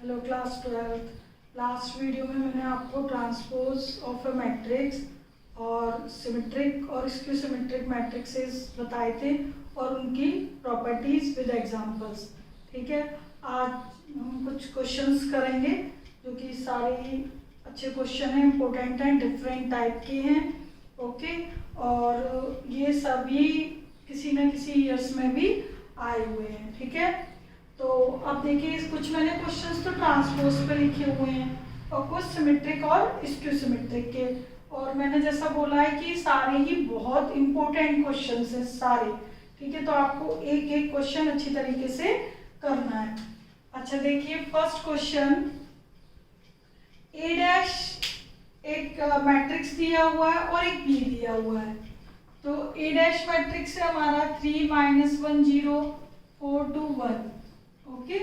Hello class 12। Last video में मैंने आपको ट्रांसपोज ऑफ ए मैट्रिक्स और सिमेट्रिक और स्क्यू सिमेट्रिक मैट्रिक्सेस बताए थे और उनकी प्रॉपर्टीज विद एग्जांपल्स। ठीक है, आज हम कुछ क्वेश्चंस करेंगे जो कि सारे ही अच्छे क्वेश्चन हैं, इम्पोर्टेंट हैं, डिफरेंट टाइप के हैं। ओके, और ये सभी किसी न किसी ईयर्स में भी आए हुए हैं। ठीक है, तो अब देखिए कुछ मैंने क्वेश्चंस तो ट्रांसपोज पे लिखे हुए हैं और कुछ सिमेट्रिक और स्क्यू सिमेट्रिक के, और मैंने जैसा बोला है कि सारे ही बहुत इंपॉर्टेंट क्वेश्चंस हैं सारे। ठीक है, तो आपको एक एक क्वेश्चन अच्छी तरीके से करना है। अच्छा देखिए, फर्स्ट क्वेश्चन, ए डैश एक मैट्रिक्स दिया हुआ है और एक बी दिया हुआ है। तो ए डैश मैट्रिक्स है हमारा 3 -1 0 4 2 1। ओके,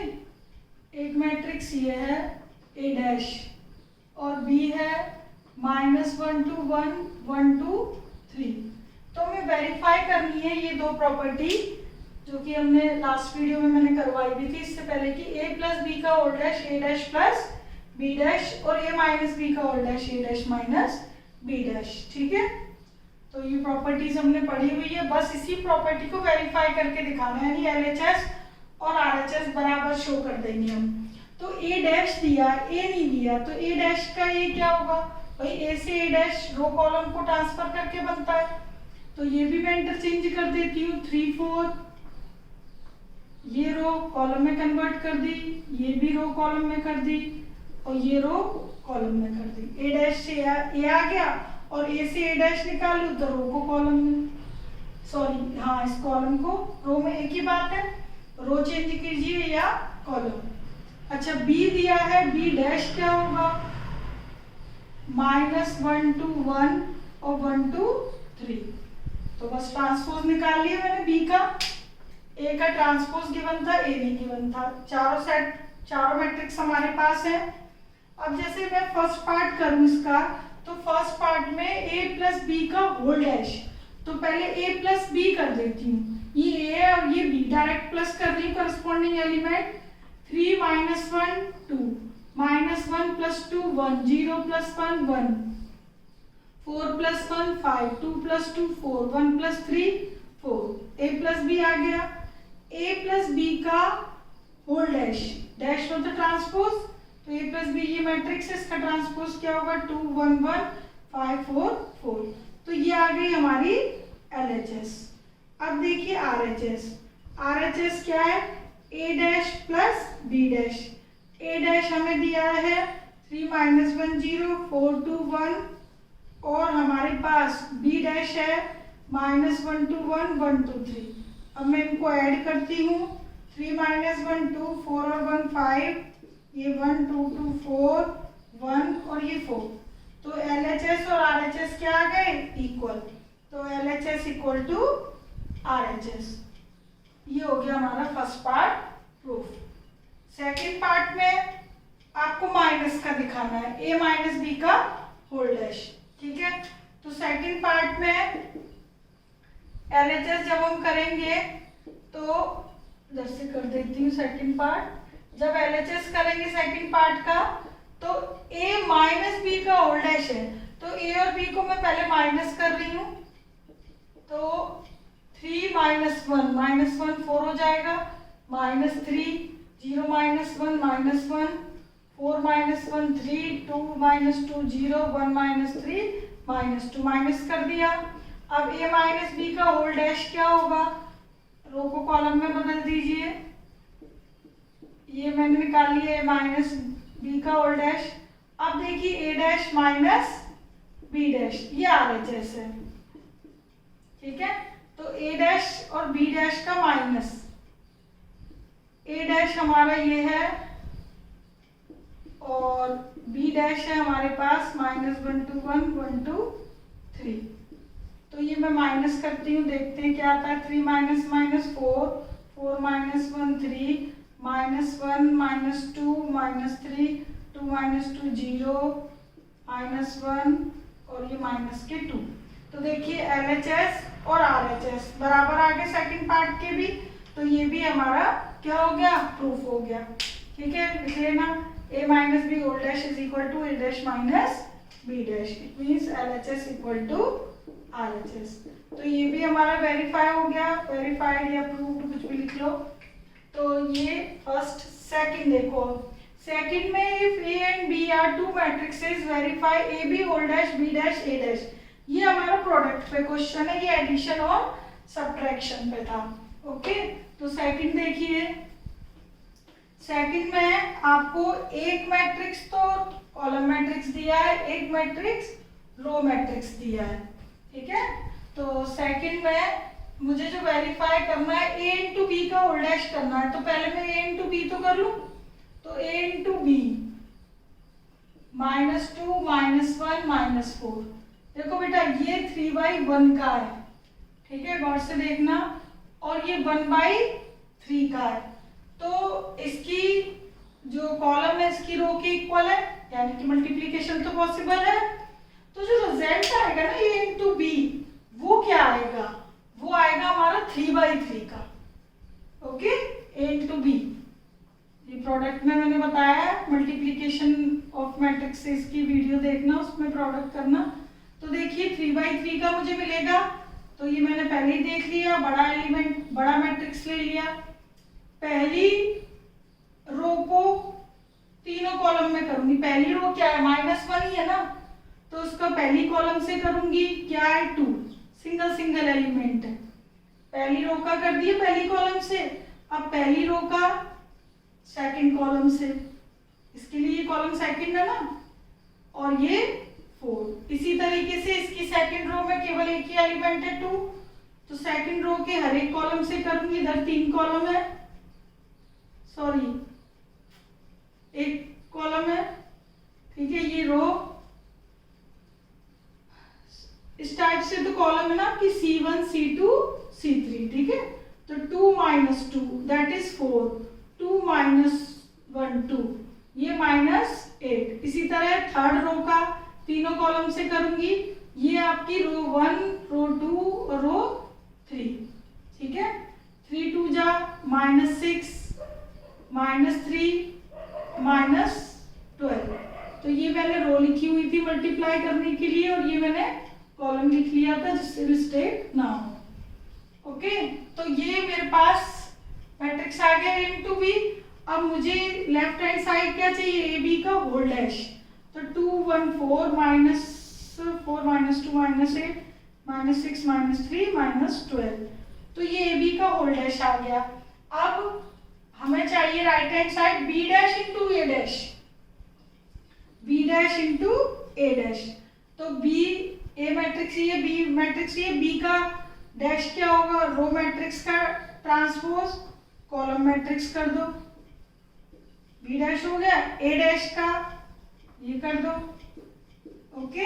एक मैट्रिक्स ये है ए डैश और बी है -1 2 1 1 2 3। तो हमें वेरीफाई करनी है ये दो प्रॉपर्टी जो कि हमने लास्ट वीडियो में मैंने करवाई भी थी इससे पहले कि a प्लस बी का whole dash A dash plus B dash और a माइनस बी का whole dash A dash minus B dash. ठीक है, तो ये प्रॉपर्टीज हमने पढ़ी हुई है, बस इसी प्रॉपर्टी को वेरीफाई करके दिखाना है, यानी LHS और RHS बराबर शो कर देंगे हम। तो ए डैश दिया, ए नहीं दिया, तो ए डैश का ये क्या होगा भाई, ए से ए डैश रो कॉलम को ट्रांसफर करके बनता है। तो ये भी मैं इंटरचेंज कर देती हूँ, 3 4 ये रो कॉलम में कन्वर्ट कर दी, ये भी रो कॉलम में कर दी और ये रो कॉलम में कर दी। ए डैश से ए आ गया और ए से ए डैश निकालू तो रो को कॉलम में, सॉरी हाँ इस कॉलम को रो में, एक ही बात है, रो चेंज कीजिए या कॉलम। अच्छा बी दिया है, बी डैश क्या होगा, -1 2 1 और 1 2 3। तो बस ट्रांसपोज निकाल लिया मैंने बी का, ए का ट्रांसपोज गिवन था, ए नहीं गिवन था। चारों मैट्रिक्स हमारे पास है। अब जैसे मैं फर्स्ट पार्ट करूं इसका, तो फर्स्ट पार्ट में ए प्लस बी का होल डैश, तो पहले ए प्लस बी कर देती हूँ, ये ए है और ये बी, डायरेक्ट प्लस कर रही हूँ करस्पॉन्डिंग एलिमेंट। 3 -1 2 -1 + 2 1 0 + 1 1 4 + 1 5 2 + 2 4 1 + 3 4। ए प्लस बी आ गया, ए प्लस बी का होल डैश, डैश मतलब ट्रांसपोज, तो ए प्लस बी ये मैट्रिक्स है, इसका ट्रांसपोज क्या होगा 2 1 1 5 4 4। तो ये आ गई हमारी LHS। अब देखिए RHS क्या है, ए dash plus B dash. A dash हमें दिया है 3 -1 0 4 2 1 और हमारे पास बी डैश है -1 2 1 1 2 3। अब मैं इनको ऐड करती हूँ, 3 -1 2 4 और 1 5, ये 1 2 2 4 1 और ये 4। तो LHS और RHS क्या आ गए, इक्वल। तो LHS इक्वल टू RHS। ये हो गया हमारा first part proof. Second part में आपको माइनस का दिखाना है, a माइनस बी का होल डैश। ठीक है, तो सेकंड पार्ट में LHS जब हम करेंगे तो इधर से कर देती हूँ सेकंड पार्ट। जब LHS करेंगे सेकंड पार्ट का, तो a माइनस बी का होल डैश है, तो a और b को मैं पहले माइनस कर रही हूँ, तो 3 -1 -1 4 हो जाएगा, -3 0 -1 -1 4 -1 3 2 -2 0 1 -3 -2 माइनस कर दिया। अब a माइनस बी का होल डैश क्या होगा, रो को कॉलम में बदल दीजिए, ये मैंने निकाल लिया a माइनस बी का होल डैश। अब देखिए a dash minus B dash, ये RHS है। ठीक है, तो a डैश और b डैश का माइनस, a डैश हमारा ये है और b डैश है हमारे पास -1 2 1 1 2 3। तो ये मैं माइनस करती हूँ, देखते हैं क्या आता है। 3 -4 4 -1 3 -1 -2 -3 2 -2 0 -1 और ये माइनस के 2। तो देखिए LHS और RHS बराबर आ गए सेकंड पार्ट के भी, तो ये भी हमारा क्या हो गया, प्रूफ हो गया। ठीक है, लिख लेना a minus B whole dash is equal to a dash minus b dash, it means LHS equal to RHS। तो ये भी हमारा वेरीफाई हो गया, वेरीफाइड या प्रूव्ड कुछ भी लिख लो। तो ये फर्स्ट। सेकंड देखो, सेकंड में if a and b are two matrices verify ab whole dash b dash a dash. ये हमारा प्रोडक्ट पे क्वेश्चन है, ये एडिशन और सब्ट्रैक्शन पे था। ओके, तो सेकंड देखिए, सेकंड में आपको एक मैट्रिक्स तो कॉलम मैट्रिक्स दिया है, एक मैट्रिक्स रो मैट्रिक्स दिया है। ठीक है, तो सेकंड में मुझे जो वेरीफाई करना है a इंटू बी का होल डैश करना है, तो पहले मैं a इंटू बी तो कर लूं। तो a इंटू बी -2 -1 -4। देखो बेटा ये 3/1 का है, ठीक है, गौर से देखना, और ये 1/3 का है। तो इसकी जो कॉलम है इसकी रो के इक्वल है, यानी कि मल्टीप्लीकेशन तो पॉसिबल है। तो जो रिजल्ट आएगा ना a इंटू बी, वो क्या आएगा, वो आएगा हमारा 3/3 का। ओके, a इंटू बी, ये प्रोडक्ट में मैंने बताया है, मल्टीप्लीकेशन ऑफ मैट्रिक्सेस की वीडियो देखना, उसमें प्रोडक्ट करना। तो देखिए 3/3 का मुझे मिलेगा, तो ये मैंने पहले ही देख लिया, बड़ा एलिमेंट बड़ा मैट्रिक्स ले लिया। पहली रो को तीनों कॉलम में करूंगी, पहली रो क्या है -1 ही है ना, तो उसका पहली कॉलम से करूंगी, क्या है 2, सिंगल सिंगल एलिमेंट है। पहली रो का कर दिया पहली कॉलम से, अब पहली रो का सेकंड कॉलम से, इसके लिए ये कॉलम सेकंड है ना, और ये 4। इसी तरीके से इसकी सेकंड रो में केवल एक ही एलिमेंट है 2, तो सेकंड रो के हर एक कॉलम से करूंगी, इधर 3 कॉलम है, सॉरी एक कॉलम है। ठीक है, ये रो इस टाइप से तो कॉलम है ना कि C1 C2 C3। ठीक है, तो 2 - 2 दैट इज 4, 2 - 1 2, ये -8। इसी तरह थर्ड रो का तीनों कॉलम से करूंगी, ये आपकी रो 1 रो 2 और रो 3। ठीक है, 3 2 जा -6 -3 -12। तो ये मैंने रो लिखी हुई थी मल्टीप्लाई करने के लिए, और ये मैंने कॉलम लिख लिया था जिससे मिस्टेक ना हो। ओके, तो ये मेरे पास मैट्रिक्स आ गया a इंटू बी। अब मुझे लेफ्ट हैंड साइड क्या चाहिए, ए बी का होल डैश। तो 2 1 4 -4 -2 -8 -6 -3 -12। तो ये ए बी का होल डैश आ गया। अब हमें चाहिए right hand side B dash into A dash, B dash into A dash. तो बी ए मैट्रिक्स ये, बी मैट्रिक्स ये, बी का डैश क्या होगा, रो मैट्रिक्स का ट्रांसपोज कॉलम मैट्रिक्स कर दो, बी डैश हो गया। ए डैश का ये कर दो। ओके,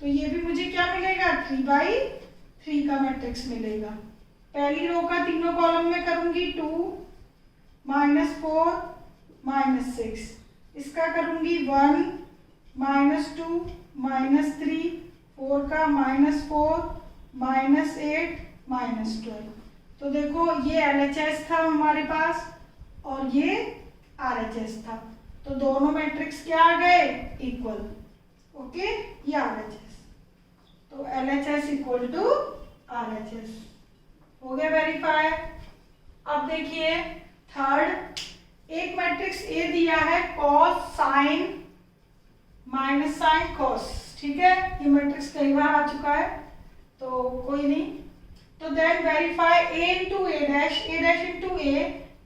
तो ये भी मुझे क्या मिलेगा, 3/3 का मैट्रिक्स मिलेगा। पहली रो का तीनों कॉलम में करूंगी, 2 -4 -6, इसका करूंगी 1 -2 -3, 4 का -4 -8 -12। तो देखो ये LHS था हमारे पास और ये RHS था, तो दोनों मैट्रिक्स क्या आ गए, इक्वल। ओके, ये RHS, तो LHS इक्वल टू RHS हो गया वेरीफाई। अब देखिए थर्ड, एक मैट्रिक्स A दिया है cos sin minus sine cos। ठीक है, ये मैट्रिक्स कई बार आ चुका है तो कोई नहीं। तो then verify A into A dash into A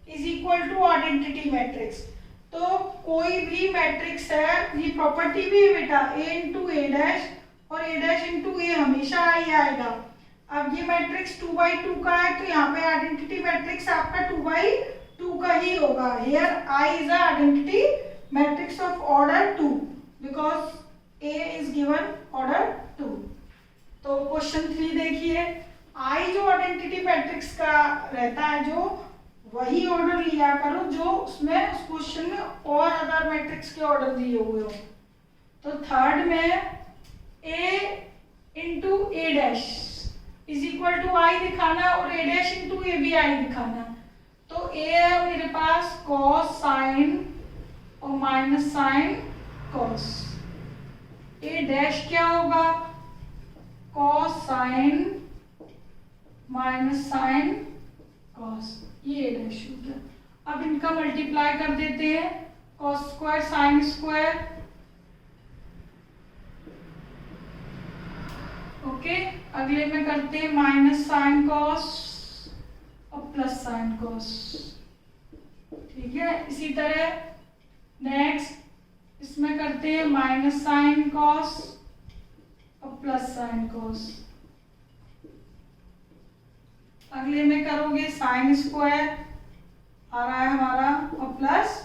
is equal to identity matrix. तो कोई भी मैट्रिक्स है, ये प्रॉपर्टी भी है बेटा, A इंटू A डैश और A डैश इंटू A हमेशा आई आएगा। अब ये मैट्रिक्स 2/2 का है, तो यहाँ पे आइडेंटिटी मैट्रिक्स आपका 2/2 का ही होगा। Here I is a identity matrix of order 2 because A is given order 2। तो क्वेश्चन 3 देखिए, I जो आइडेंटिटी मैट्रिक्स का रहता है, जो वही ऑर्डर लिया करो जो उसमें उस क्वेश्चन में और अदर मैट्रिक्स के ऑर्डर दिए हुए हो। तो थर्ड में A into A dash is equal to I दिखाना और A डैश इंटू A भी I दिखाना। तो A है मेरे पास cos sin और minus sine cos. A dash क्या होगा, cos sine minus sine cos, ये ए डैश हो गया। अब इनका मल्टीप्लाई कर देते हैं, cos square sine square, okay. अगले में करते हैं माइनस साइन कॉस और प्लस साइन कॉस, ठीक है। इसी तरह नेक्स्ट इसमें करते हैं माइनस साइन कॉस और प्लस साइन कॉस। अगले में करोगे साइन स्क्वायर आ रहा है हमारा और प्लस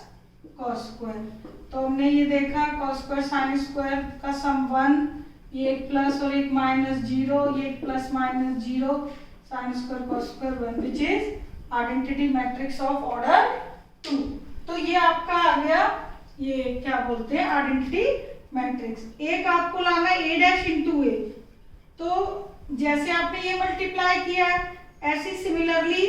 कॉस स्क्वायर। तो हमने ये देखा कॉस स्क्वायर साइन स्क्वायर का सम 1, ये एक प्लस और एक माइनस 0, ये एक plus minus 0, sine square cos square 1 which is identity matrix of order 2। तो ये आपका आ गया, ये क्या बोलते हैं, आइडेंटिटी मैट्रिक्स। एक आपको लाना है ए डैश इंटू ए, तो जैसे आपने ये मल्टीप्लाई किया है ऐसे सिमिलरली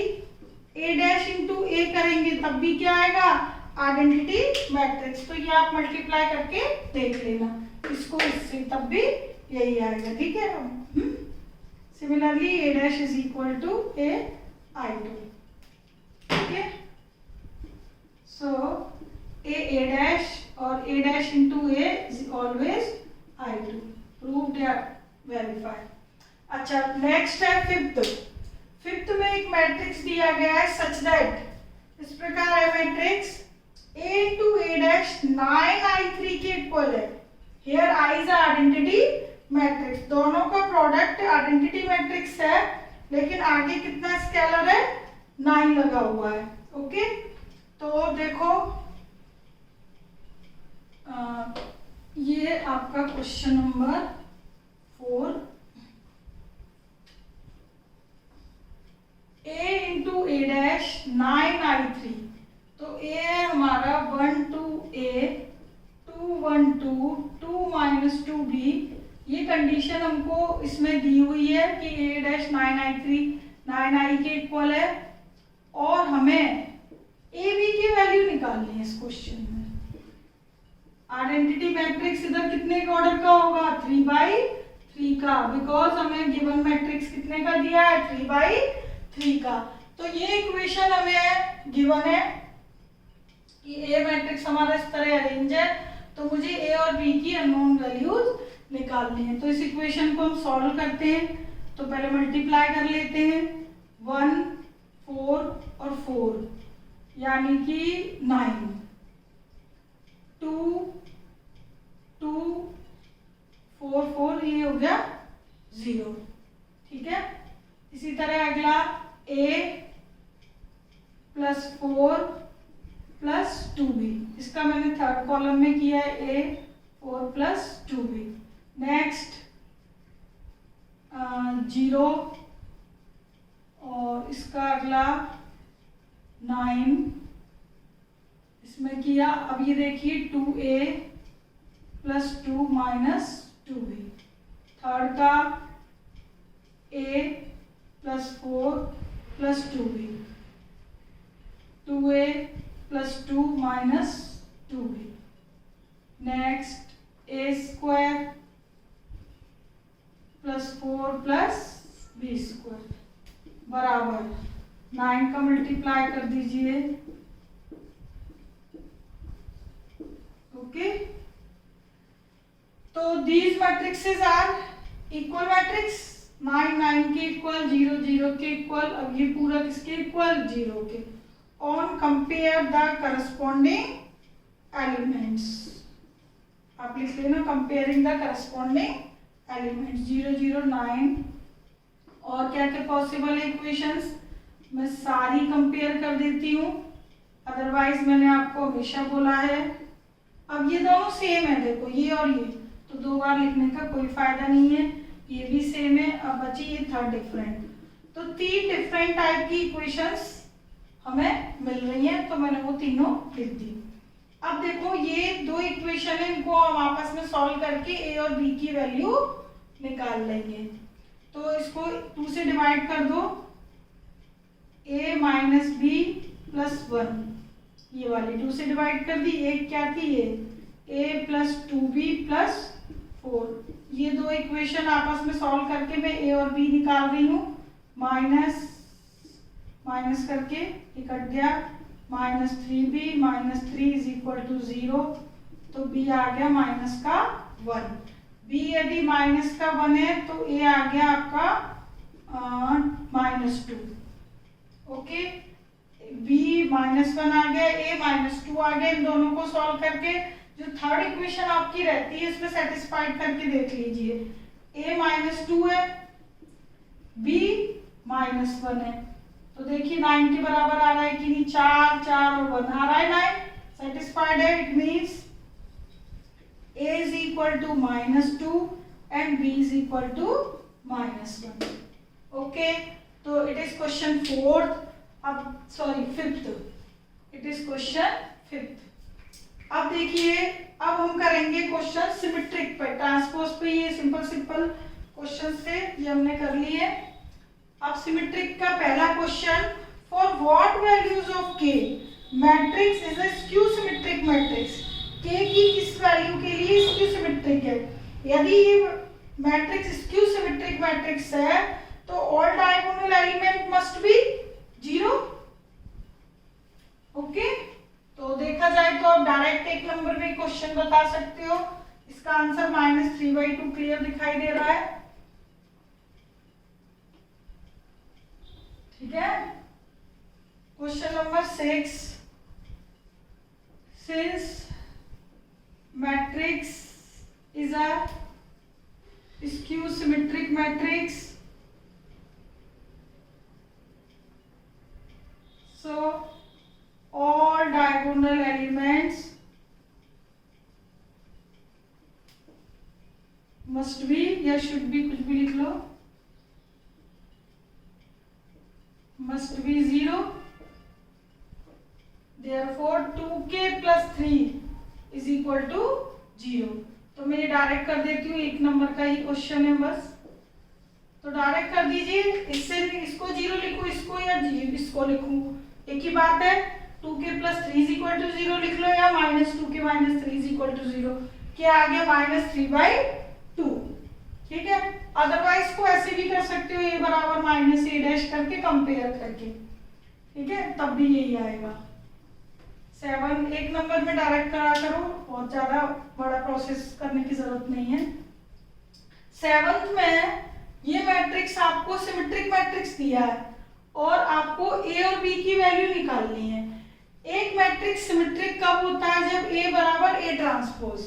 ए डैश इंटू ए करेंगे तब भी क्या आएगा, आइडेंटिटी मैट्रिक्स। तो ये आप मल्टीप्लाई करके देख लेना इसको इससे, तब भी यही आएगा, ठीक है। Similarly A dash is equal to A I two, ठीक है। सो ए डैश और A dash into A is always I two, proved या वेरीफाइड। अच्छा नेक्स्ट है फिफ्थ में एक मैट्रिक्स दिया गया है सच दैट, इस प्रकार है matrix A into A dash 9i3 के इक्वल है। Here I is identity matrix, दोनों का प्रोडक्ट आइडेंटिटी मैट्रिक्स है, लेकिन आगे कितना स्केलर है, 9 लगा हुआ है, ओके। तो देखो ये आपका question number 4, A into A dash 9i3, तो A है हमारा 1 2 A 2 1 2 2 माइनस 2 B। ये कंडीशन हमको इसमें दी हुई है कि A डैश 9i3 9i के इक्वल है, और हमें A B की वैल्यू निकालनी है इस क्वेश्चन में। आइडेंटिटी मैट्रिक्स इधर कितने के ऑर्डर का होगा, 3/3 का, बिकॉज हमें गिवन मैट्रिक्स कितने का दिया है, 3/3 का। तो ये इक्वेशन हमें गिवन है कि ए मैट्रिक्स हमारा इस तरह अरेंज है, तो मुझे ए और बी की अननोन वैल्यूज निकालनी है। तो इस इक्वेशन को हम सॉल्व करते हैं, तो पहले मल्टीप्लाई कर लेते हैं, 1 4 और 4 यानी कि 9, 2 2 4 4 ये हो गया 0, ठीक है। इसी तरह अगला a प्लस 4 प्लस 2b, इसका मैंने थर्ड कॉलम में किया है, a 4 प्लस 2b। नेक्स्ट 0 और इसका अगला 9 इसमें किया। अब ये देखिए 2a plus 2 minus 2b। Third का a plus 4 plus 2b, 2a plus 2 minus 2b। Next a square plus 4 plus b square बराबर 9 का मल्टीप्लाई कर दीजिए, ओके। तो these matrices are equal matrix, 9 9 के इक्वल, 0 0 के इक्वल। अब ये पूरा किसके इक्वल, 0 के। On compare the corresponding elements, आप लिख लेना कंपेयरिंग द करस्पॉन्डिंग एलिमेंट्स, 0 0 9। और क्या क्या पॉसिबल है इक्वेशंस, मैं सारी कंपेयर कर देती हूँ, अदरवाइज मैंने आपको हमेशा बोला है। अब ये दोनों सेम है, देखो ये और ये, तो 2 बार लिखने का कोई फायदा नहीं है, ये भी सेम है। अब बची ये थर्ड डिफरेंट, तो 3 डिफरेंट टाइप की इक्वेशंस हमें मिल रही हैं, तो मैंने वो तीनों लिख दी। अब देखो ये 2 इक्वेशन है, इनको हम आपस में सॉल्व करके a और b की वैल्यू निकाल लेंगे। तो इसको 2 से डिवाइड कर दो, a माइनस b प्लस 1 ये वाली 2 से डिवाइड कर दी, एक क्या थी ये a प्लस 2b प्लस 4। ये दो इक्वेशन आपस में सॉल्व करके मैं a और b निकाल रही हूँ, माइनस माइनस करके ये कट गया, minus 3b minus 3 is equal to 0, तो b आ गया माइनस का 1। b यदि माइनस का 1 है तो a आ गया आपका -2। ओके, b -1 आ गया, a -2 आ गया। इन दोनों को सॉल्व करके जो थर्ड इक्वेशन आपकी रहती है इसमें सेटिस्फाइड करके देख लीजिए। a -2 है, b -1 है, तो देखिए 9 के बराबर आ रहा है कि नहीं, 4 4 और 1 आ रहा है 9, सेटिस्फाइड है। It means a is equal to -2 and b is equal to -1। Okay, तो इट इज क्वेश्चन 4th, अब sorry 5th, it is question 5th। अब देखिए, अब हम करेंगे क्वेश्चन सिमेट्रिक पे, ट्रांसपोज पे। ये सिंपल सिंपल क्वेश्चन थे, ये हमने कर लिए। अब सिमेट्रिक का पहला question, for what values of k matrix is a skew symmetric matrix. k की किस वैल्यू के लिए स्क्यू सिमेट्रिक है? यदि ये मैट्रिक्स स्क्यू सिमेट्रिक मैट्रिक्स है तो all diagonal element must be 0। Okay, तो देखा जाए तो आप डायरेक्ट एक नंबर में क्वेश्चन बता सकते हो। इसका आंसर -3/2 क्लियर दिखाई दे रहा है। ठीक है, question number 6, since matrix is a skew symmetric matrix, so all diagonal elements must be या should be, कुछ भी लिख लो, must be 0। therefore 2k plus 3 is equal to 0। तो मैं ये डायरेक्ट कर देती हूँ, एक नंबर का ही क्वेश्चन है बस, तो डायरेक्ट कर दीजिए। इससे इसको 0 लिखूं, इसको या इसको लिखूं, एक ही बात है। 2k plus 3 is equal to 0 लिख लो, या -2k minus 3 is equal to 0। क्या आ गया? -3/2। ठीक है, अदरवाइज को ऐसे भी कर सकते हो, a बराबर -a' करके कंपेयर करके। ठीक है, तब भी यही आएगा। 7 एक नंबर में डायरेक्ट करा करो, बहुत ज्यादा बड़ा प्रोसेस करने की जरूरत नहीं है। 7th में ये मैट्रिक्स आपको सिमेट्रिक मैट्रिक्स दिया है और आपको a और b की वैल्यू निकालनी है। एक मैट्रिक्स सिमेट्रिक कब होता है? जब a बराबर a transpose.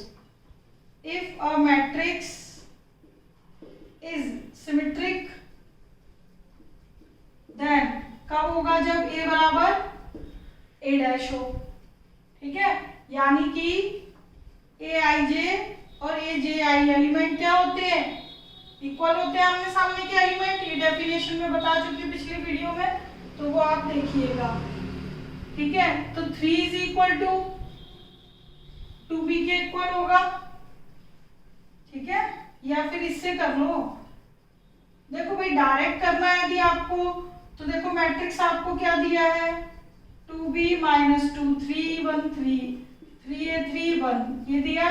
If a matrix is symmetric then कब होगा? जब a बराबर a' हो। ठीक है, यानी कि aij और aji एलिमेंट क्या होते हैं? इक्वल होते हैं आमने सामने के एलिमेंट। ये डेफिनेशन में बता चुकी हूँ पिछली वीडियो में, तो वो आप देखिएगा। ठीक है, तो 3 इज इक्वल टू 2b के इक्वल होगा। ठीक है, या फिर इससे कर लो। देखो भाई, डायरेक्ट करना है यदि आपको, तो देखो मैट्रिक्स आपको क्या दिया है? 2b - 2 3 1 3 3a 3 1, ये दिया।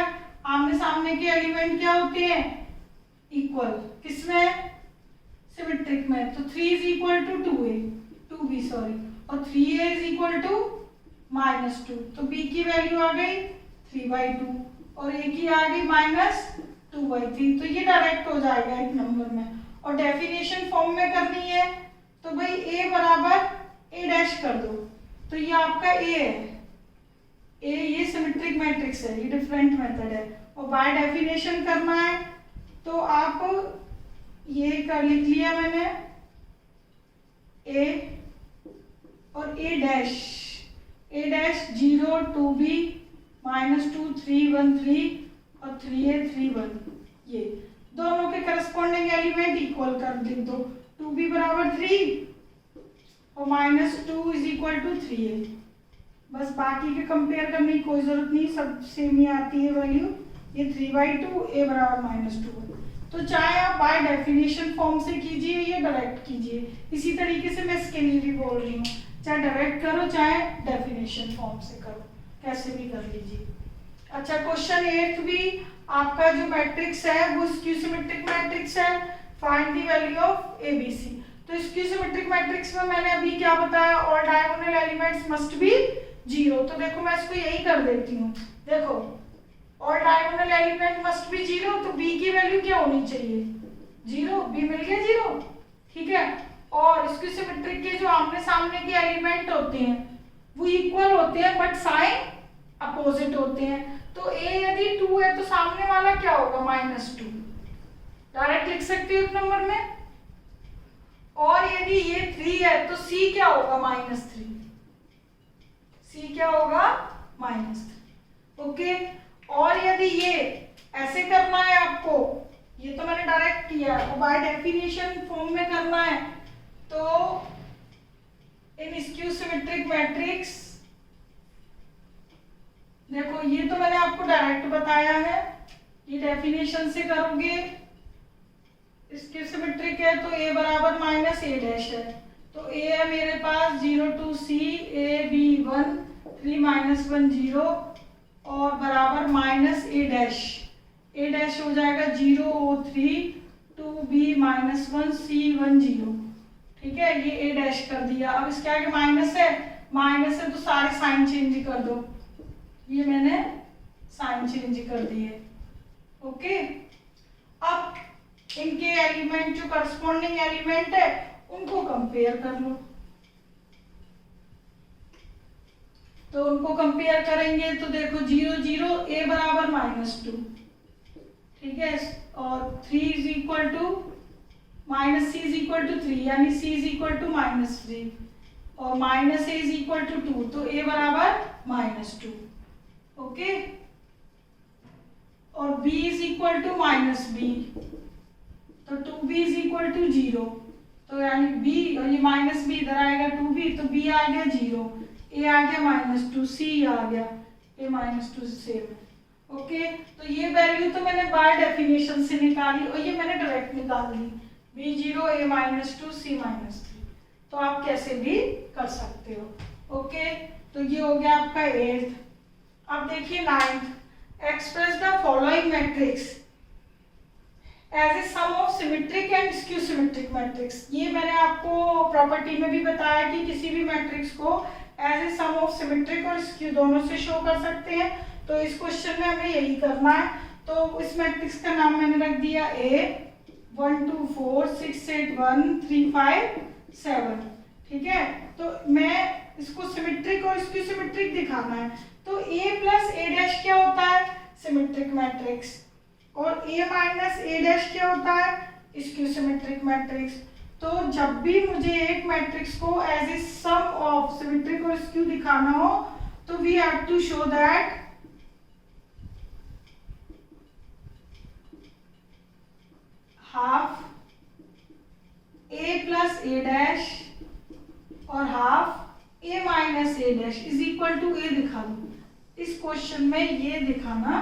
आमने सामने के एलिमेंट क्या होते हैं? इक्वल। किसमें? सिमेट्रिक में। तो 3 is equal to 2b sorry, और 3a इज इक्वल टू -2, तो b की वैल्यू आ गई 3/2 और a की आ गई -2/3। तो ये डायरेक्ट हो जाएगा एक नंबर में। और डेफिनेशन फॉर्म में करनी है तो भाई a बराबर a' कर दो, तो ये आपका a है। a ये सिमेट्रिक मैट्रिक्स है, ये डिफरेंट मेथड है। और बाय डेफिनेशन करना है तो आप ये कर लिख लिया मैंने, a और a' 0 2b -2 3 1 3 और 3a 3 1, ये दोनों के करस्पॉन्डिंग एलिमेंट इक्वल कर लिख दो। 2b बराबर 3 और -2 इज इक्वल टू 3a। बस बाकी के कंपेयर करने की कोई जरूरत नहीं, सब सेम ही आती है वैल्यू। ये 3/2, a बराबर -2। तो चाहे आप बाय डेफिनेशन फॉर्म से कीजिए या डायरेक्ट कीजिए, इसी तरीके से मैं इसके लिए भी बोल रही हूँ। चाहे डायरेक्ट करो चाहे डेफिनेशन फॉर्म से करो, कैसे भी कर लीजिए। अच्छा, क्वेश्चन 8 भी आपका जो मैट्रिक्स है वो स्क्यू सिमेट्रिक मैट्रिक्स है। Find the value of ABC। तो स्क्यू सिमेट्रिक मैट्रिक्स में मैंने अभी क्या बताया, all diagonal elements must be 0। तो देखो मैं इसको यही कर देती हूँ। देखो all diagonal element must be 0, तो B की वैल्यू क्या होनी चाहिए, 0। B मिल गया 0, ठीक है। और स्क्यू सिमेट्रिक के जो आमने सामने के एलिमेंट होते हैं वो इक्वल होते हैं बट साइन अपोजिट होते हैं। तो A यदि 2 है तो सामने वाला क्या होगा, -2। डायरेक्ट लिख सकते हो एक नंबर में। और यदि ये 3 है तो C क्या होगा, -3। C क्या होगा, -3। ओके। और यदि ये ऐसे करना है आपको, ये तो मैंने डायरेक्ट किया, तो बाय डेफिनेशन फॉर्म में करना है, तो इन स्क्यू सिमेट्रिक मैट्रिक्स, देखो ये तो मैंने आपको डायरेक्ट बताया है, ये डेफिनेशन से करोगे। स्क्यू सिमेट्रिक है तो A बराबर -A' है, तो A है मेरे पास 0 to C A B 1 3 -1 0 और बराबर -A'। हो जाएगा 0 O 3 2 B -1 C 1 0, ठीक है। ये A' कर दिया। अब इसके आगे माइनस है तो सारे साइन चेंज कर दो। ये मैंने साइन चेंज कर दिए। ओके। अब इनके एलिमेंट जो करस्पॉन्डिंग एलिमेंट है उनको कंपेयर कर लो। तो उनको कंपेयर करेंगे तो देखो 0 0 A बराबर -2, ठीक है। और 3 is equal to -C is equal to 3, यानी C इज इक्वल टू -3 और -A इज इक्वल टू 2, तो A बराबर -2। ओके। और B is equal to -B, तो 2B इज इक्वल टू 0, तो यानी B और ये -B इधर आएगा 2B, तो B आ गया 0, A आ गया -2, C आ गया A -2 सेम है। ओके। तो ये वैल्यू तो मैंने बाय डेफिनेशन से निकाली और ये मैंने डायरेक्ट निकाल ली, B 0 A -2 C -3। तो आप कैसे भी कर सकते हो। ओके। तो ये हो गया आपका 8th। अब देखिए 9th, express the following matrix as a sum of symmetric and skew symmetric matrix. ये मैंने आपको प्रॉपर्टी में भी बताया कि किसी भी मैट्रिक्स को as a sum of symmetric और स्क्यू दोनों से शो कर सकते हैं। तो इस क्वेश्चन में हमें यही करना है। तो इस मैट्रिक्स का नाम मैंने रख दिया A 1 2 4 6 8 1 3 5 7, ठीक है। तो मैं इसको सिमेट्रिक और स्क्यू सिमेट्रिक दिखाना है। तो A प्लस A' क्या होता है, सिमेट्रिक मैट्रिक्स, और A माइनस A' क्या होता है, स्क्यू सिमेट्रिक मैट्रिक्स। तो जब भी मुझे एक मैट्रिक्स को as a sum of symmetric और स्क्यू दिखाना हो तो we have to show that half A plus A' और half A minus A' is equal to A दिखा दो। इस क्वेश्चन में ये दिखाना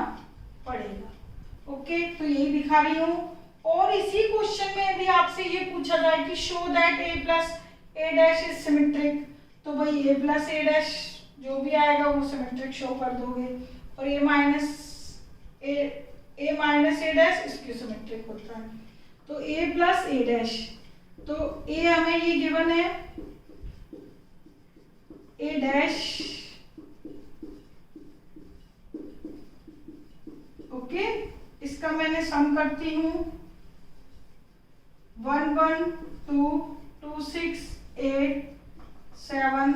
पड़ेगा। ओके। तो यही दिखा रही हूँ। और इसी क्वेश्चन में यदि आपसे ये पूछा जाए कि show that A plus A' is symmetric, तो भाई A प्लस A' जो भी आएगा वो सिमेट्रिक शो कर दोगे, और A minus A' skew symmetric होता है। तो A प्लस A', तो A हमें ये गिवन है A', ओके। इसका मैंने सम करती हूँ 1 1 2 2 6 8 7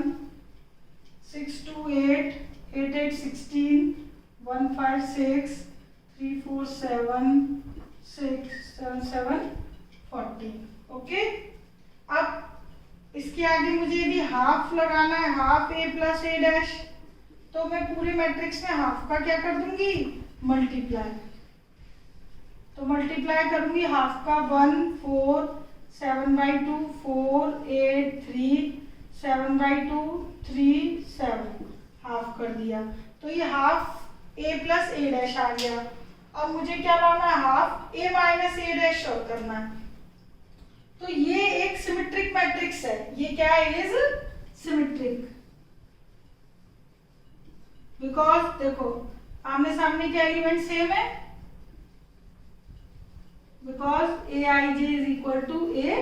6 2 8 8 8 16 1 5 6 3 4 7 6 7 7 14। ओके। अब इसके आगे मुझे यदि हाफ लगाना है, हाफ A प्लस A', तो मैं पूरे मैट्रिक्स में हाफ का क्या कर दूंगी, मल्टीप्लाई। तो मल्टीप्लाई करूंगी हाफ का 1 4 7/2 4 8 3 7/2 3 7, हाफ कर दिया। तो ये हाफ A प्लस A' आ गया। अब मुझे क्या लाना है, half A minus A' show करना है। तो ये एक सिमेट्रिक मैट्रिक्स है, ये क्या है, इज सिमेट्रिक, बिकॉज देखो आमने सामने के एलिमेंट सेम है, because A I J is equal to A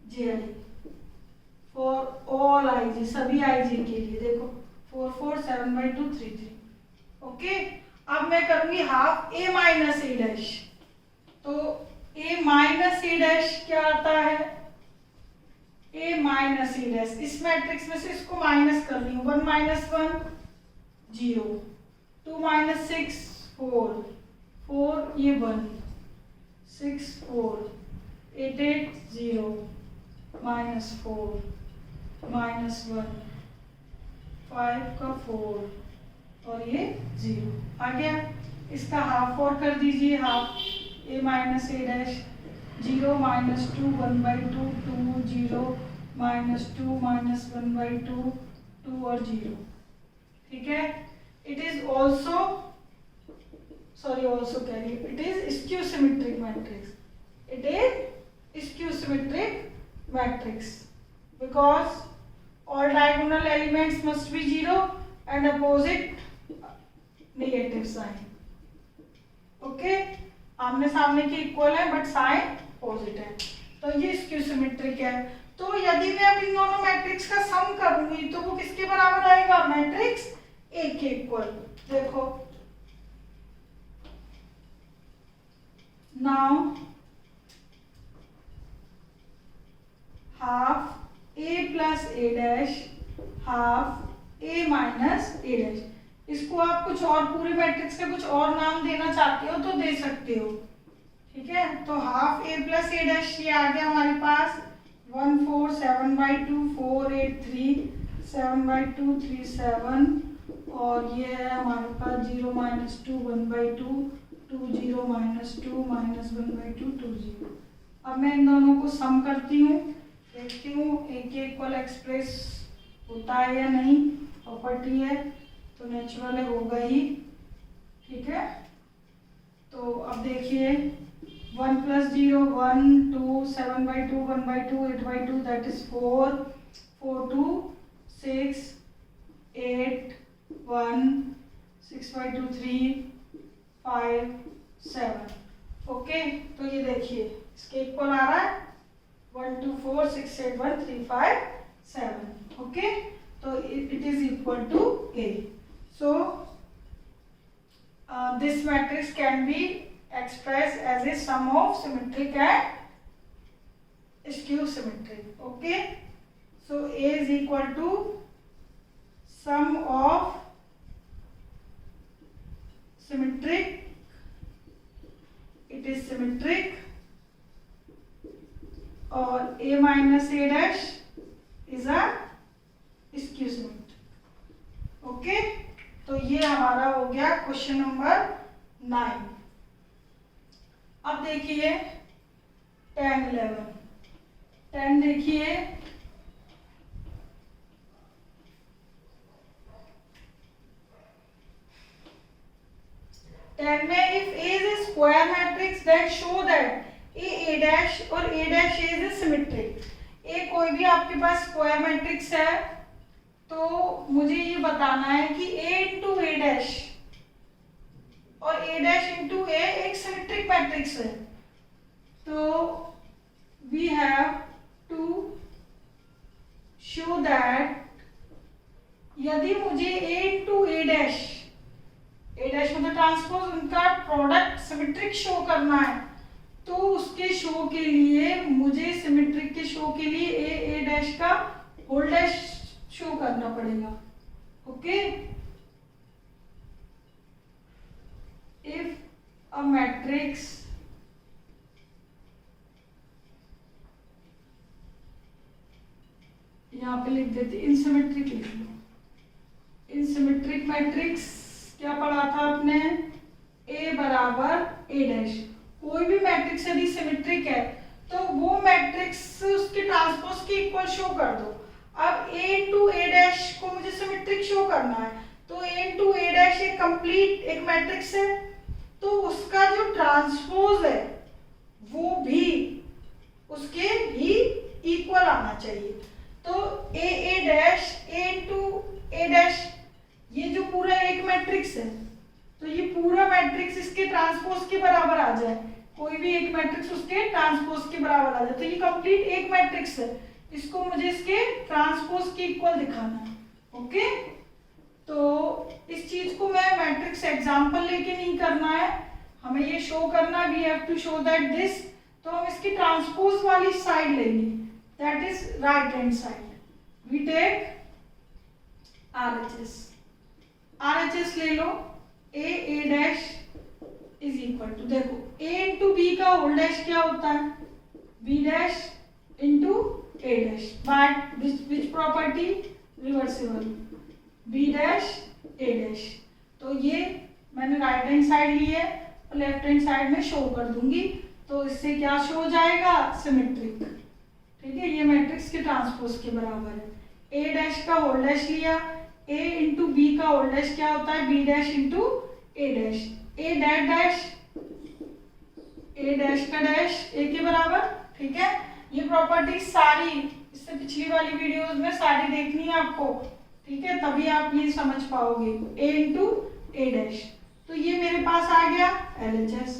J I for all I J, सभी आई जे के लिए। देखो 4 4 7 बाई 2 3 3। ओके, अब मैं करूंगी हाफ ए माइनस ए डैश। तो ए माइनस ए डैश क्या आता है, ए माइनस ए डैश, इस मैट्रिक्स में से इसको माइनस कर रही हूँ। 1 माइनस 1 0, 2 माइनस 6 4 4 ये 1 6 4 8 8 0 माइनस 4 माइनस 1 5 का 4 और ये 0 आ गया। इसका हाफ और कर दीजिए, half A minus A dash 0 minus 2 1 by 2 2 0 minus 2 minus 1 by 2 2 और 0। ठीक है, इट इज ऑल्सो कह रही it is skew symmetric matrix, it is skew symmetric matrix because all diagonal elements must be 0 and opposite negative sign। Okay, आमने सामने के equal है but sign positive है, तो ये स्क्यू सिमेट्रिक है। तो यदि मैं अब इन दोनों मैट्रिक्स का सम करूंगी तो वो किसके बराबर आएगा, मैट्रिक्स ए के इक्वल। देखो नाउ हाफ ए प्लस ए डैश हाफ ए माइनस ए डैश। इसको आप कुछ और पूरे मैट्रिक्स का कुछ और नाम देना चाहते हो तो दे सकते हो। ठीक है, तो हाफ ए प्लस ए डैश ये आ गया हमारे पास 1 4 7 बाई 2 4 8 3 7 बाई 2 3 7 और ये है हमारे पास 0 minus 2 1 by 2 2 0 minus 2 minus 1 by 2 2 0। अब मैं इन दोनों को सम करती हूँ, देखती हूँ ए के इक्वल एक्सप्रेस होता है या नहीं, प्रॉपर्टी है तो नेचुरल है, होगा ही। ठीक है, तो अब देखिए 1 plus 0 1 2 7 by 2 1 by 2 8 by 2 that is 4 4 2 6 8 1 6 by 2 3 5 7। Okay, तो ये देखिए इसके इक्वल आ रहा है 1 2 4 6 8 1 3 5 7। ओके, तो it is equal to A. So this matrix can be expressed as a sum of symmetric and skew symmetric. Okay, so A is equal to sum of symmetric, it is symmetric, और A minus A dash is a skew symmetric। Okay, तो ये हमारा हो गया question number 9। अब देखिए 10 11 10 देखिए 10 में if A is a square matrix then show that A dash और A dash is a symmetric। A कोई भी आपके पास स्क्वायर मैट्रिक्स है तो मुझे ये बताना है कि A इंटू A डैश और A डैश इंटू A एक सिमेट्रिक मैट्रिक्स है। तो we have to show that यदि मुझे A इंटू A डैश मतलब ट्रांसपोज उनका प्रोडक्ट सिमेट्रिक शो करना है तो उसके शो के लिए मुझे सिमेट्रिक के शो के लिए ए डैश का होल डैश शो करना पड़ेगा। ओके, इफ अ मैट्रिक्स यहाँ पे लिख देते, इनसिमेट्रिक लिख लो। इनसिमेट्रिक मैट्रिक्स क्या पढ़ा था आपने, ए बराबर ए डैश। कोई भी मैट्रिक्स यदि सिमेट्रिक है तो वो मैट्रिक्स उसके ट्रांसपोज के इक्वल शो कर दो। अब ए इंटू ए डैश को मुझे सिमेट्रिक शो करना है तो ए इंटू ए डैश एक कंप्लीट एक मैट्रिक्स है तो उसका जो ट्रांसपोज है वो भी उसके ही इक्वल आना चाहिए। तो ए dash A into A dash, ये जो पूरा एक मैट्रिक्स है, तो ये पूरा मैट्रिक्स इसके ट्रांसपोज के बराबर आ जाए, कोई भी एक मैट्रिक्स उसके ट्रांसपोज के बराबर आ जाए, तो ये कंप्लीट एक मैट्रिक्स है, इसको मुझे इसके ट्रांसपोज के इक्वल दिखाना है। ओके, तो इस चीज को मैं मैट्रिक्स एग्जांपल लेके नहीं करना है, हमें ये शो करना, we have to show that this, तो हम इसकी ट्रांसपोज वाली साइड लेंगे, that is right hand side. We take RHS, RHS ले लो, A dash is equal to, देखो a इंटू बी का होल डैश क्या होता है, b dash into a dash, but which property, reversible, b dash a dash. तो ये मैंने राइट हैंड साइड ली है और लेफ्ट हैंड साइड में शो कर दूंगी, तो इससे क्या शो हो जाएगा, सिमेट्रिक। ठीक है, ये मैट्रिक्स के ट्रांसपोज के बराबर है। a डैश का होल डैश लिया, a इंटू बी का होल डैश क्या होता है, b dash into a dash, a dash dash, a dash का डैश a के बराबर। ठीक है, ये प्रॉपर्टी सारी इससे पिछली वाली वीडियोस में सारी देखनी है आपको, ठीक है, तभी आप ये समझ पाओगे, a इंटू a डैश। तो ये मेरे पास आ गया LHS,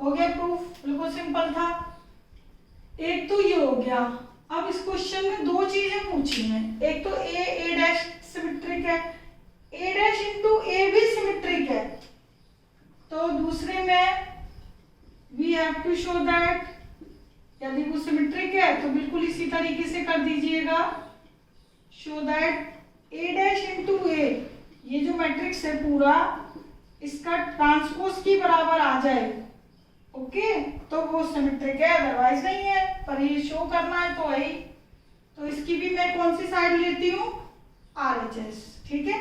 हो गया प्रूफ, बिल्कुल सिंपल था। एक तो ये हो गया। अब इस क्वेश्चन में दो चीजें पूछी हैं, एक तो a डैश सिमेट्रिक है, a डैश इंटू a भी सिमेट्रिक है, तो दूसरे में we have to show that, यदि वो सिमेट्रिक है तो बिल्कुल इसी तरीके से कर दीजिएगा, show that a dash into a, ये जो मैट्रिक्स है पूरा इसका ट्रांसपोज की बराबर आ जाए, ओके, तो वो सिमेट्रिक है, अदरवाइज नहीं है, पर ये शो करना है तो है। तो इसकी भी मैं कौन सी साइड लेती हूँ, RHS। ठीक है,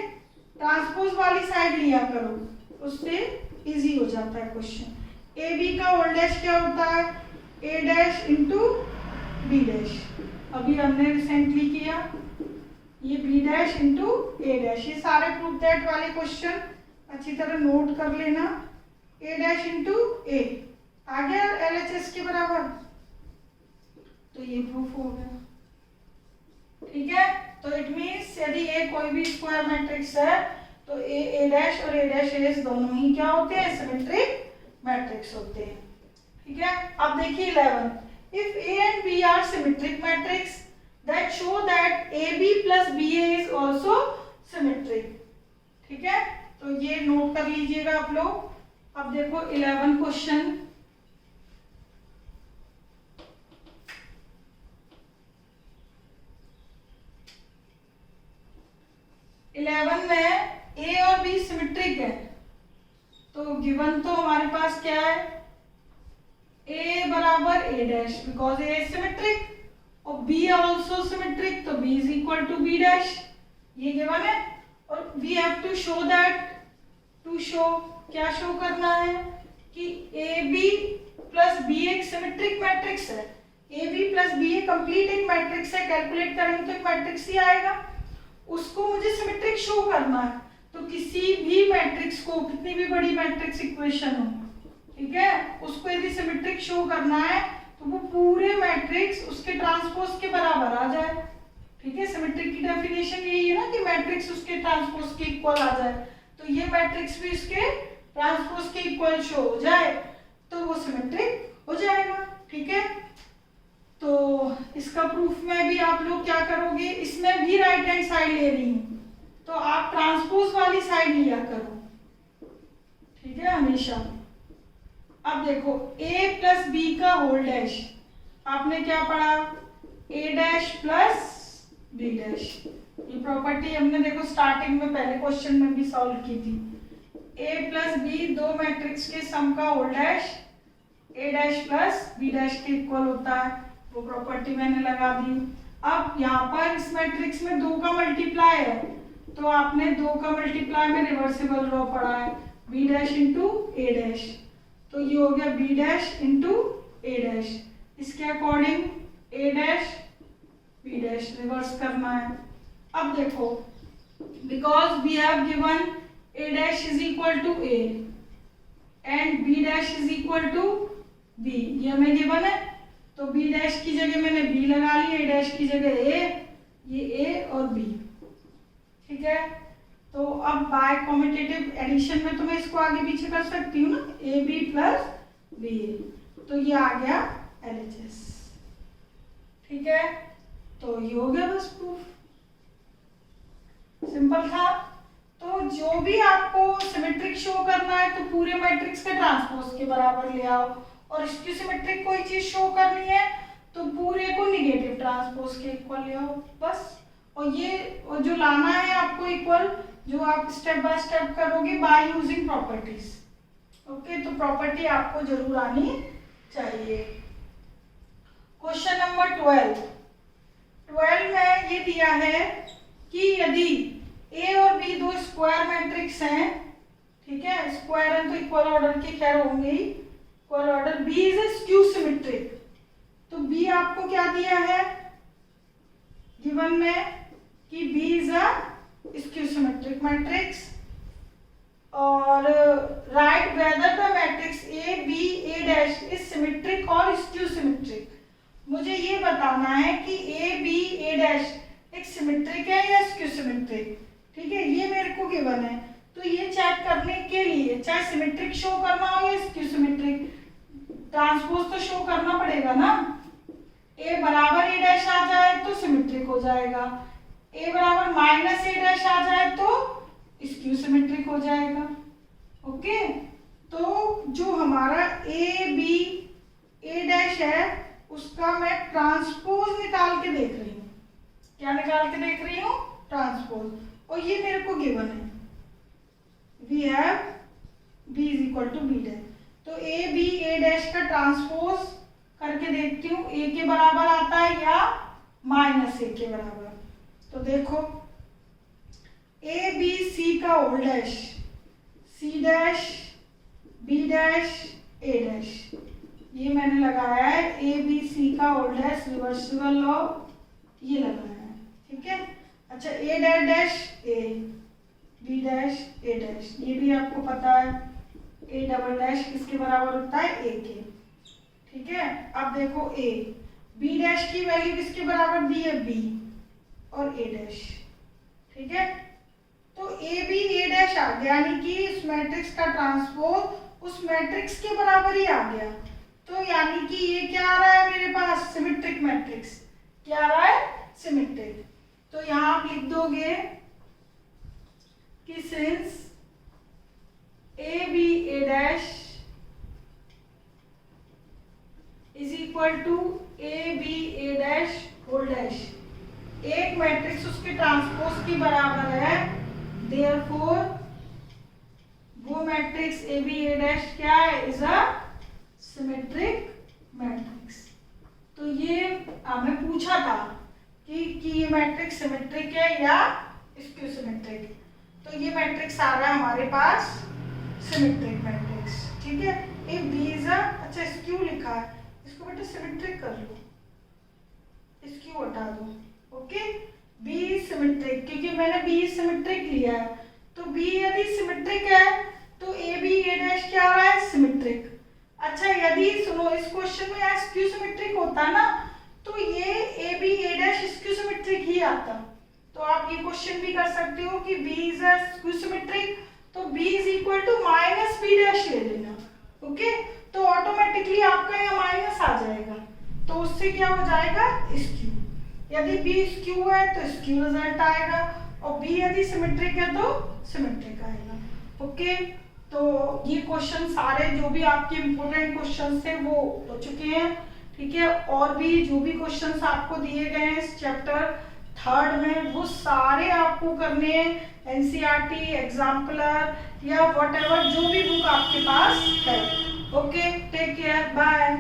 ट्रांसपोज वाली साइड लिया करो, उससे इजी हो जाता है क्वेश्चन। ए बी का होल डैश क्या होता है, a dash into b dash, अभी हमने रिसेंटली किया, ये b dash into a dash, ये सारे प्रूफ दैट वाले क्वेश्चन अच्छी तरह नोट कर लेना, a डैश इंटू a आ गया LHS के बराबर, तो ये प्रूफ हो गया। ठीक है, तो इट मीन्स यदि a कोई भी स्क्वायर मैट्रिक्स है तो a डैश और a डैश एस दोनों ही क्या होते हैं, सिमेट्रिक मैट्रिक्स होते हैं। ठीक है, अब देखिए 11, if a and b are symmetric matrix that show that ab plus ba is also symmetric. ठीक है, तो ये नोट कर लीजिएगा आप लोग। अब देखो 11 क्वेश्चन, में a और b सिमेट्रिक है, तो गिवन तो हमारे पास क्या है, a बराबर a dash because a is symmetric, और b आल्सो सिमेट्रिक, तो b is equal to b dash, ये गिवन है। और we have to show that, to show क्या शो करना है कि ab प्लस b एक सिमेट्रिक मैट्रिक्स है, ab प्लस b कंप्लीट एक मैट्रिक्स है, कैलकुलेट करेंगे तो एक मैट्रिक्स ही आएगा, उसको मुझे सिमेट्रिक शो करना है। तो किसी भी मैट्रिक्स को, कितनी भी बड़ी मैट्रिक्स इक्वेशन हो, ठीक है, उसको यदि सिमेट्रिक शो करना है तो वो पूरे मैट्रिक्स उसके ट्रांसपोज के बराबर आ जाए। ठीक है, सिमेट्रिक की डेफिनेशन यही है ना कि मैट्रिक्स उसके ट्रांसपोज के इक्वल आ जाए, तो ये मैट्रिक्स भी इसके ट्रांसपोज के इक्वल शो हो जाए तो वो सिमेट्रिक हो जाएगा। ठीक है, तो इसका प्रूफ में भी आप लोग क्या करोगे, इसमें भी राइट हैंड साइड ले रही हूं तो आप ट्रांसपोज वाली साइड लिया करो। ठीक है, हमेशा। अब देखो a प्लस बी का होल डैश, आपने क्या पढ़ा, a dash plus b dash, ये प्रॉपर्टी हमने देखो स्टार्टिंग में पहले क्वेश्चन में भी सॉल्व की थी। a प्लस बी दो मैट्रिक्स के सम का whole dash a dash plus b dash के इक्वल होता है, वो प्रॉपर्टी मैंने लगा दी। अब यहाँ पर इस मैट्रिक्स में दो का मल्टीप्लाई है, तो आपने दो का मल्टीप्लाई में रिवर्सिबल रॉ पढ़ा है, b dash into a dash, तो ये हो गया b dash into a dash, इसके according a dash b dash reverse करना है। अब देखो, because we have given a dash is equal to a and b dash is equal to b, ये हमें गिवन है, तो b डैश की जगह मैंने b लगा ली, a डैश की जगह a, ये ए और बी, ठीक है। तो अब बाय कॉम्यूटेटिव एडिशन में तो मैं इसको आगे पीछे कर सकती हूँ ना, ए बी प्लस बी ए, तो ये आ गया LHS, ठीक है। तो ये हो गया बस प्रूफ, सिंपल था। तो जो भी आपको सिमेट्रिक शो करना है तो पूरे मैट्रिक्स के ट्रांसपोज के बराबर ले आओ, और स्क्यू सिमेट्रिक कोई चीज शो करनी है तो पूरे को निगेटिव ट्रांसपोज के इक्वल ले आओ बस। और ये जो लाना है आपको इक्वल, जो आप स्टेप बाय स्टेप करोगे बाय यूजिंग प्रॉपर्टीज, ओके। तो प्रॉपर्टी आपको जरूर आनी चाहिए। क्वेश्चन नंबर 12 में ये दिया है कि यदि ए और बी दो स्क्वायर मैट्रिक्स हैं, ठीक है, स्क्वायर है तो इक्वल ऑर्डर के खैर होंगे ही, equal order, B is a skew symmetric. तो बी आपको क्या दिया है गिवन में कि B is a skew symmetric matrix, और write whether the matrix A B A dash is symmetric और स्क्यू सिमेट्रिक। मुझे ये बताना है कि ए बी ए डैश एक सिमेट्रिक है या स्क्यू सिमेट्रिक, ठीक है, ये मेरे को गिवन है। तो ये चेक करने के लिए चाहे सिमेट्रिक शो करना हो या स्क्यू सिमेट्रिक, ट्रांसपोज तो शो करना पड़ेगा ना। ए बराबर ए डैश आ जाए तो सिमेट्रिक हो जाएगा, ए बराबर माइनस ए डैश आ जाए तो स्क्यू सिमेट्रिक हो जाएगा, ओके। तो जो हमारा ए बी ए डैश है उसका मैं ट्रांसपोज निकाल के देख रही हूँ, क्या निकाल के देख रही हूँ, ट्रांसपोज, और ये मेरे को गिवन है, we have b is equal to b dash. तो ए बी ए डैश का ट्रांसपोज करके देखती हूँ, ए के बराबर आता है या माइनस ए के बराबर। तो देखो ए बी सी का whole dash, C dash B dash A dash, ये मैंने लगाया है ए बी सी का होल डैश रिवर्सिबल लॉ, ये लगाया है, ठीक है। अच्छा, A dash dash A B dash A dash, ये भी आपको पता है, ए डबल डैश किसके बराबर होता है, ए के, ठीक है। अब देखो ए बी डैश की वैल्यू किसके बराबर दी है, बी और ए डैश, ठीक है। तो ए बी ए डैश आ गया, यानी कि उस मैट्रिक्स का ट्रांसपोज उस मैट्रिक्स के बराबर ही आ गया। तो यानी कि ये क्या आ रहा है मेरे पास, सिमेट्रिक मैट्रिक्स, क्या आ रहा है, सिमेट्रिक। तो यहां आप लिख दोगे कि since a B A dash is equal to a B A dash whole dash, एक मैट्रिक्स उसके ट्रांसपोज की बराबर है, देयरफॉर वो matrix A B A dash क्या है, इज अ सिमेट्रिक मैट्रिक्स। तो ये हमें पूछा था कि ये मैट्रिक्स सिमेट्रिक है या स्क्यू सिमेट्रिक, तो ये मैट्रिक्स आ रहा है हमारे पास सिमेट्रिक मैट्रिक्स, ठीक है। ए बी इज अ, अच्छा स्क्यू लिखा है, इसको बेटा सिमेट्रिक कर लो, स्क्यू हटा दो, ओके। बी सिमेट्रिक, क्योंकि मैंने बी सिमेट्रिक लिया है, तो बी यदि सिमेट्रिक है तो ए बी ए डैश क्या आ रहा है, सिमेट्रिक। अच्छा, यदि सुनो इस क्वेश्चन में स्क्यू सिमेट्रिक होता ना तो ये A B A dash skew symmetric ही आता। तो आप ये क्वेश्चन भी कर सकते हो कि B is a skew symmetric, तो B is equal to minus B dash ले लेना, ओके। तो ऑटोमेटिकली आपका यहाँ माइनस आ जाएगा, तो उससे क्या हो जाएगा, स्क्यू। यदि बी स्क्यू है तो स्क्यू रिजल्ट आएगा, और बी यदि सिमेट्रिक है तो सिमेट्रिक आएगा, ओके। तो ये क्वेश्चन सारे जो भी आपके इंपॉर्टेंट क्वेश्चन थे वो हो चुके हैं, ठीक है। और भी जो भी क्वेश्चंस आपको दिए गए हैं इस चैप्टर 3 में वो सारे आपको करने हैं एनसीईआरटी, एग्जाम्पलर या व्हाटएवर जो भी बुक आपके पास है, ओके। Take care, bye.